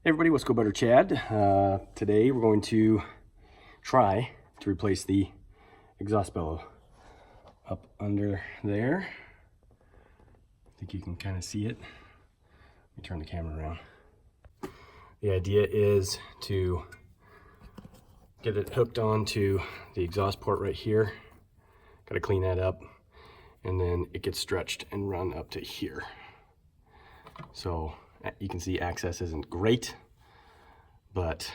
Hey everybody, what's Go Better Chad? Today we're going to try to replace the exhaust bellow up under there. I think you can kind of see it. Let me turn the camera around. The idea is to get it hooked onto the exhaust port right here. Got to clean that up, and then it gets stretched and run up to here. So you can see access isn't great, but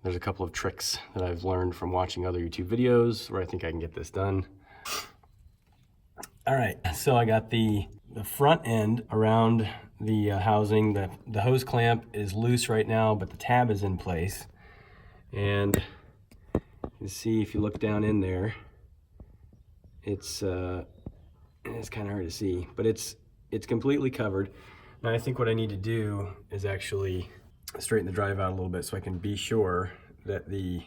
there's a couple of tricks that I've learned from watching other YouTube videos where I think I can get this done. All right, so I got the front end around the housing. The hose clamp is loose right now, but the tab is in place. And you can see if you look down in there, it's kind of hard to see, but it's completely covered. Now I think what I need to do is actually straighten the drive out a little bit so I can be sure that the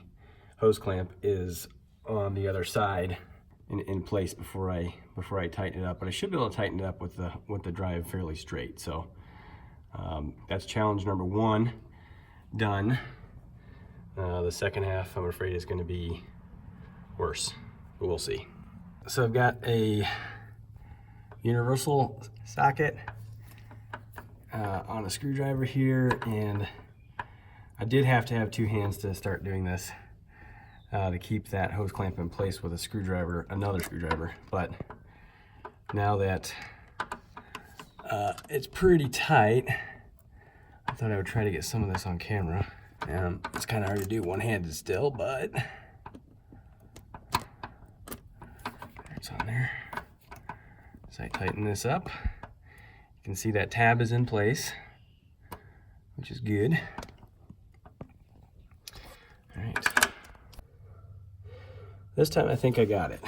hose clamp is on the other side in place before I tighten it up. But I should be able to tighten it up with the drive fairly straight. So that's challenge number one done. The second half, I'm afraid, is going to be worse, but we'll see. So I've got a universal socket on a screwdriver here, and I did have to have two hands to start doing this to keep that hose clamp in place with a screwdriver, another screwdriver. But now that it's pretty tight, I thought I would try to get some of this on camera. It's kind of hard to do one-handed still, but it's on there. So I tighten this up. You can see that tab is in place, which is good. All right. This time I think I got it.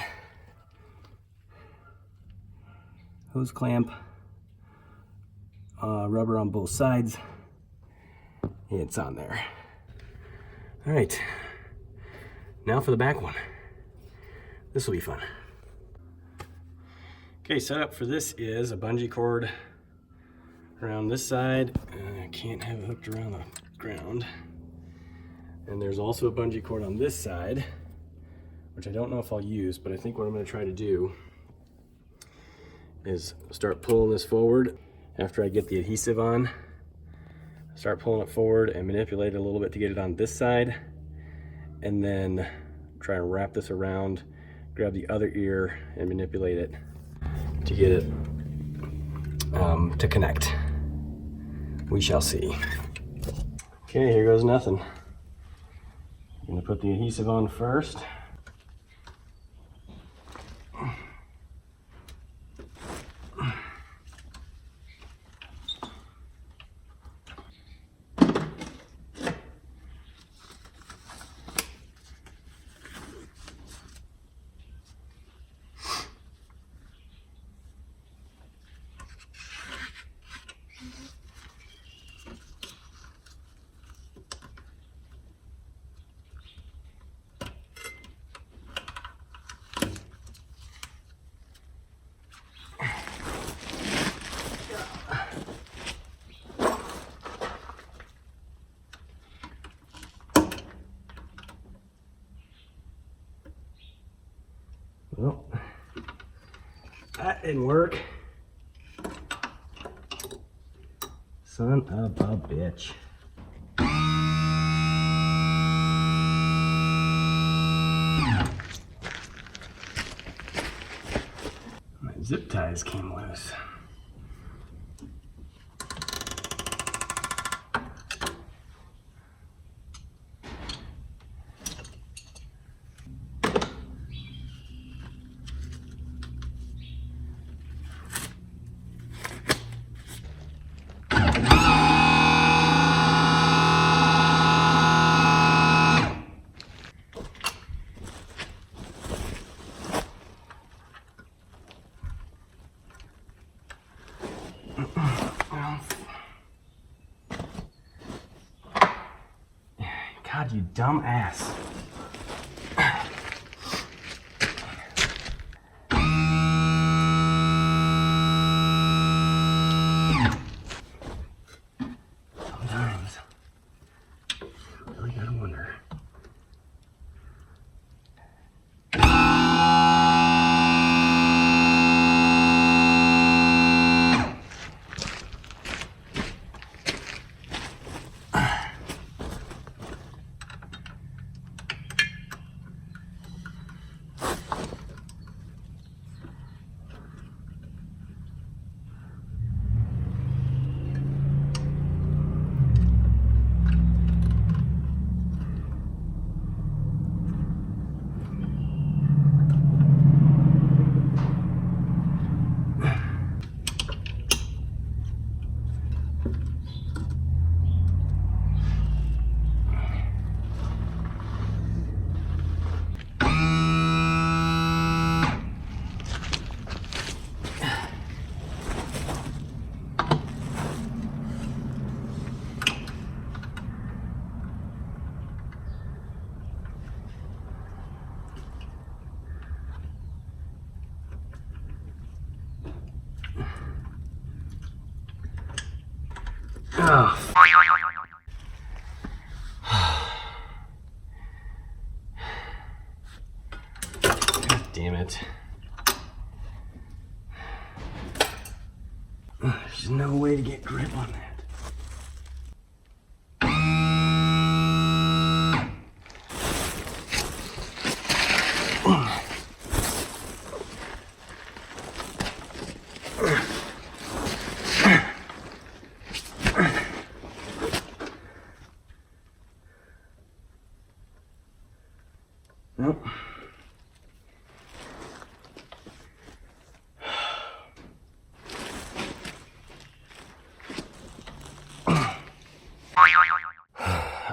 Hose clamp, rubber on both sides. It's on there. All right. Now for the back one. This will be fun. Okay, setup for this is a bungee cord around this side. I can't have it hooked around the ground. And there's also a bungee cord on this side, which I don't know if I'll use, but I think what I'm going to try to do is start pulling this forward after I get the adhesive on. Start pulling it forward and manipulate it a little bit to get it on this side, and then try and wrap this around, grab the other ear and manipulate it to get it to connect. We shall see. Okay, here goes nothing. I'm gonna put the adhesive on first. Well, that didn't work. Son of a bitch. My zip ties came loose. God, you dumb ass. I'm done. Oh. God damn it. There's no way to get grip on that. Nope.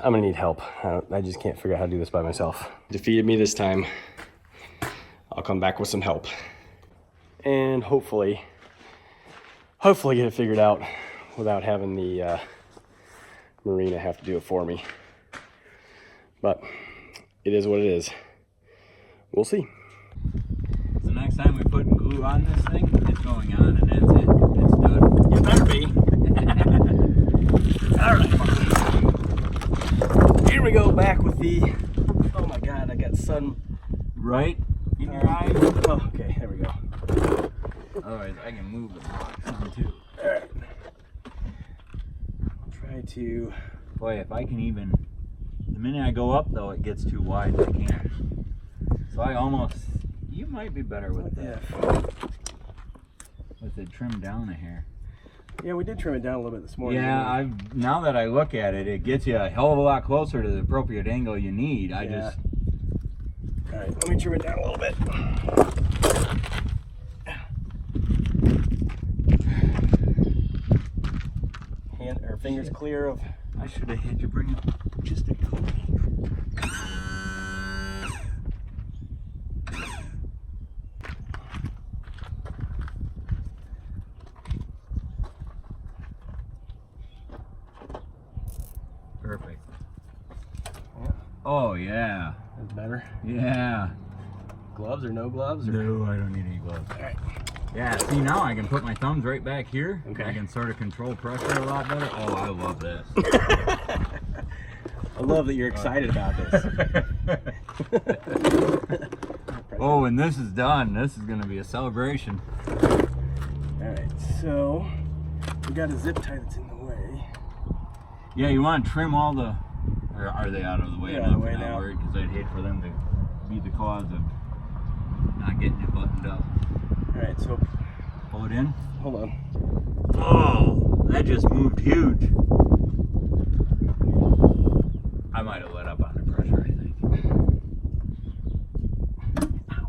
I'm gonna need help. I just can't figure out how to do this by myself. Defeated me this time. I'll come back with some help. And hopefully get it figured out without having the marina have to do it for me. But it is what it is. We'll see. So next time we put glue on this thing, it's going on and that's it. It's done. It better be. All right. Here we go, back with the, oh my God, I got sun Right in your eyes. Oh, okay, there we go. Otherwise, I can move the box on too. All right. I'll try to. Boy, if I can even, the minute I go up though, it gets too wide. I can't. So I almost, you might be better with that. With it trimmed down a hair. Yeah, we did trim it down a little bit this morning. Yeah, now that I look at it, it gets you a hell of a lot closer to the appropriate angle you need. All right, let me trim it down a little bit. Fingers clear of. I should have had you bring up just a couple. Perfect. Yeah. Oh yeah. That's better. Yeah. Gloves or no gloves? Or? No, I don't need any gloves. All right. Yeah, see now I can put my thumbs right back here. Okay. I can sort of control pressure a lot better. Oh, I love this. I love that you're excited about this. Oh, when this is done, this is going to be a celebration. All right, so we got a zip tie that's in the way. Yeah, you want to trim all the, or are they out of the way Yeah, enough? out of the way I'm not now. worried because I'd hate for them to be the cause of not getting it buttoned up. All right, so Pull it in. hold on. Oh, that just moved huge. I might have let up on the pressure, I think. Ow.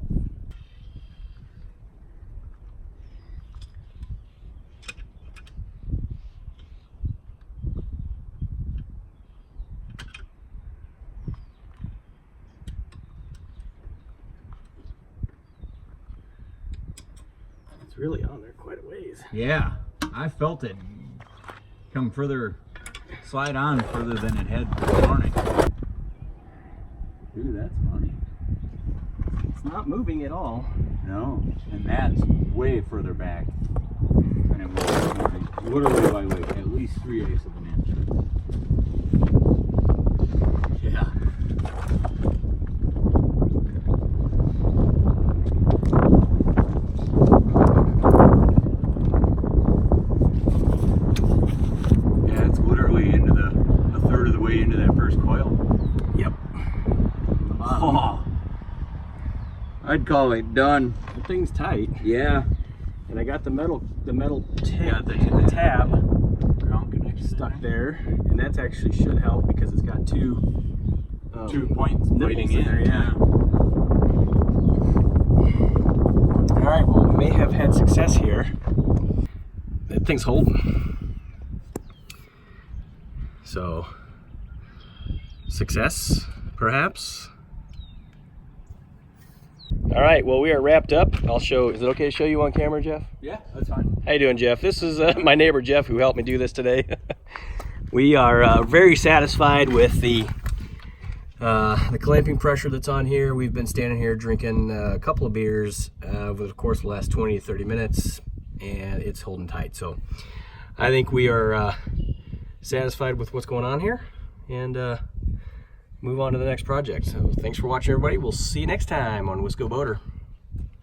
It's really on there quite a ways. Yeah, I felt it come further, slide on further than it had this morning. Ooh, that's funny. It's not moving at all. No, and that's way further back than it was. Literally by like at least 3/8 of an inch. Yeah. Yeah, it's literally into a third of the way into that first coil. Yep. Oh, I'd call it done. The thing's tight, Yeah. and I got the metal tip, Yeah, the tab ground connection stuck there, and that actually should help because it's got two 2 points nipples biting in in there, yeah. Yeah. All right, well, we may have had success here. That thing's holding. So, success, perhaps? All right, well, we are wrapped up. I'll show, is it okay to show you on camera, Jeff? Yeah, that's fine. How you doing, Jeff? This is my neighbor, Jeff, who helped me do this today. We are very satisfied with the clamping pressure that's on here. We've been standing here drinking a couple of beers over the course of the last 20 to 30 minutes, and it's holding tight. So I think we are satisfied with what's going on here and move on to the next project. So thanks for watching, everybody. We'll see you next time on Wisco Boater.